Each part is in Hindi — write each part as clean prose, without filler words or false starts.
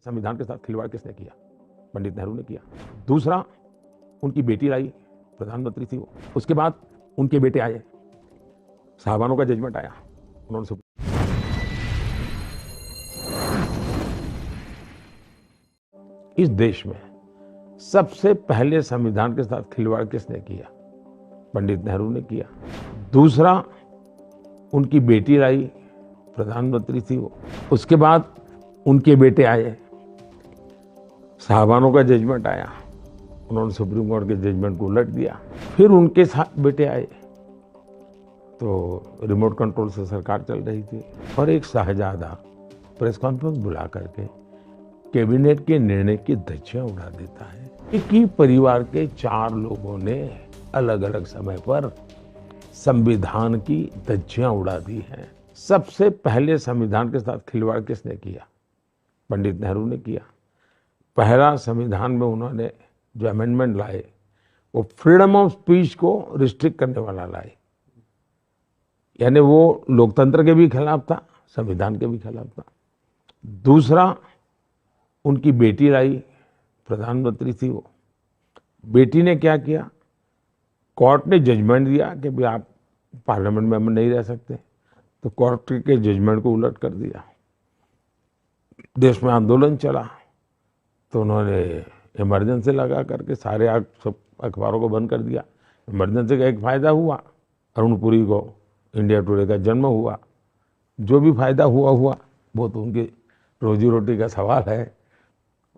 संविधान के साथ खिलवाड़ किसने किया? पंडित नेहरू ने किया। दूसरा, उनकी बेटी लाई, प्रधानमंत्री थी वो। उसके बाद उनके बेटे आए, साहबानों का जजमेंट आया, उन्होंने इस देश में सबसे पहले संविधान के साथ खिलवाड़ किसने किया? पंडित नेहरू ने किया। दूसरा, उनकी बेटी लाई, प्रधानमंत्री थी वो। उसके बाद उनके बेटे आए, साहबानों का जजमेंट आया, उन्होंने सुप्रीम कोर्ट के जजमेंट को उलट दिया। फिर उनके साथ बेटे आए, तो रिमोट कंट्रोल से सरकार चल रही थी और एक शाहजादा प्रेस कॉन्फ्रेंस बुला करके कैबिनेट के निर्णय की धज्जियां उड़ा देता है। एक ही परिवार के 4 लोगों ने अलग अलग समय पर संविधान की धज्जियां उड़ा दी हैं। सबसे पहले संविधान के साथ खिलवाड़ किसने किया? पंडित नेहरू ने किया। पहला संविधान में उन्होंने जो अमेंडमेंट लाए वो फ्रीडम ऑफ स्पीच को रिस्ट्रिक्ट करने वाला लाए, यानी वो लोकतंत्र के भी खिलाफ था, संविधान के भी खिलाफ था। दूसरा, उनकी बेटी लाई, प्रधानमंत्री थी वो। बेटी ने क्या किया? कोर्ट ने जजमेंट दिया कि भाई आप पार्लियामेंट में नहीं रह सकते, तो कोर्ट के जजमेंट को उलट कर दिया। देश में आंदोलन चला तो उन्होंने इमरजेंसी लगा करके सारे सब अखबारों को बंद कर दिया। इमरजेंसी का एक फायदा हुआ, अरुण पुरी को इंडिया टुडे का जन्म हुआ। जो भी फायदा हुआ वो तो उनकी रोजी रोटी का सवाल है।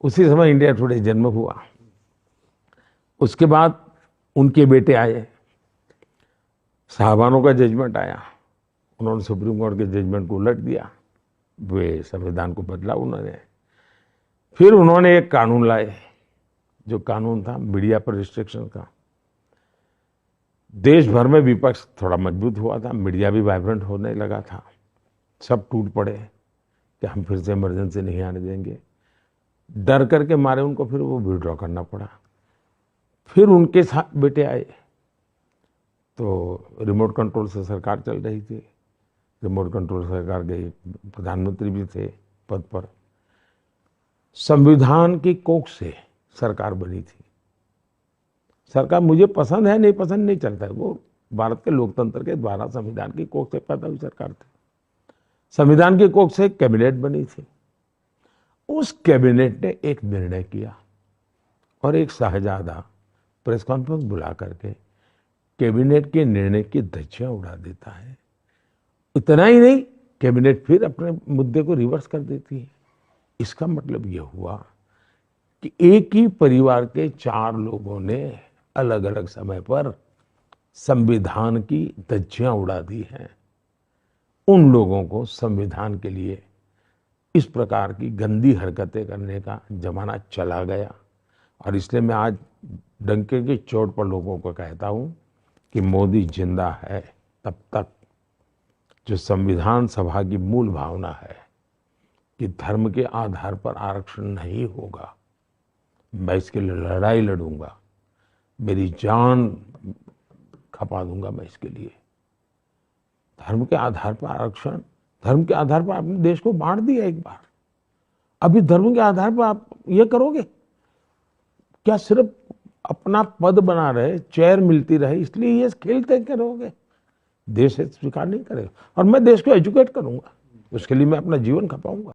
उसी समय इंडिया टुडे जन्म हुआ। उसके बाद उनके बेटे आए, साहबानों का जजमेंट आया, उन्होंने सुप्रीम कोर्ट के जजमेंट को उलट दिया, वे संविधान को बदला उन्होंने। फिर उन्होंने एक कानून लाए, जो कानून था मीडिया पर रिस्ट्रिक्शन का। देश भर में विपक्ष थोड़ा मजबूत हुआ था, मीडिया भी वाइब्रेंट होने लगा था। सब टूट पड़े कि हम फिर से इमरजेंसी नहीं आने देंगे। डर करके मारे उनको फिर वो विड्रॉ करना पड़ा। फिर उनके साथ बेटे आए, तो रिमोट कंट्रोल से सरकार चल रही थी। रिमोट कंट्रोल सरकार के प्रधानमंत्री भी थे पद पर। संविधान की कोख से सरकार बनी थी। सरकार मुझे पसंद है नहीं पसंद नहीं चलता है, वो भारत के लोकतंत्र के द्वारा संविधान की कोख से पैदा हुई सरकार थी। संविधान की कोख से कैबिनेट बनी थी। उस कैबिनेट ने एक निर्णय किया और एक शाहजादा प्रेस कॉन्फ्रेंस बुला करके कैबिनेट के निर्णय की धज्जियां उड़ा देता है। इतना ही नहीं, कैबिनेट फिर अपने मुद्दे को रिवर्स कर देती है। इसका मतलब यह हुआ कि एक ही परिवार के 4 लोगों ने अलग अलग समय पर संविधान की धज्जियां उड़ा दी हैं। उन लोगों को संविधान के लिए इस प्रकार की गंदी हरकतें करने का जमाना चला गया। और इसलिए मैं आज डंके की चोट पर लोगों को कहता हूं कि मोदी जिंदा है तब तक जो संविधान सभा की मूल भावना है कि धर्म के आधार पर आरक्षण नहीं होगा, मैं इसके लिए लड़ाई लड़ूंगा, मेरी जान खपा दूंगा मैं इसके लिए। धर्म के आधार पर आरक्षण, धर्म के आधार पर आपने देश को बांट दिया एक बार। अभी धर्म के आधार पर आप ये करोगे क्या? सिर्फ अपना पद बना रहे, चेयर मिलती रहे इसलिए ये खेलते करोगे? देश स्वीकार नहीं करेगा। और मैं देश को एजुकेट करूंगा, उसके लिए मैं अपना जीवन खपाऊंगा।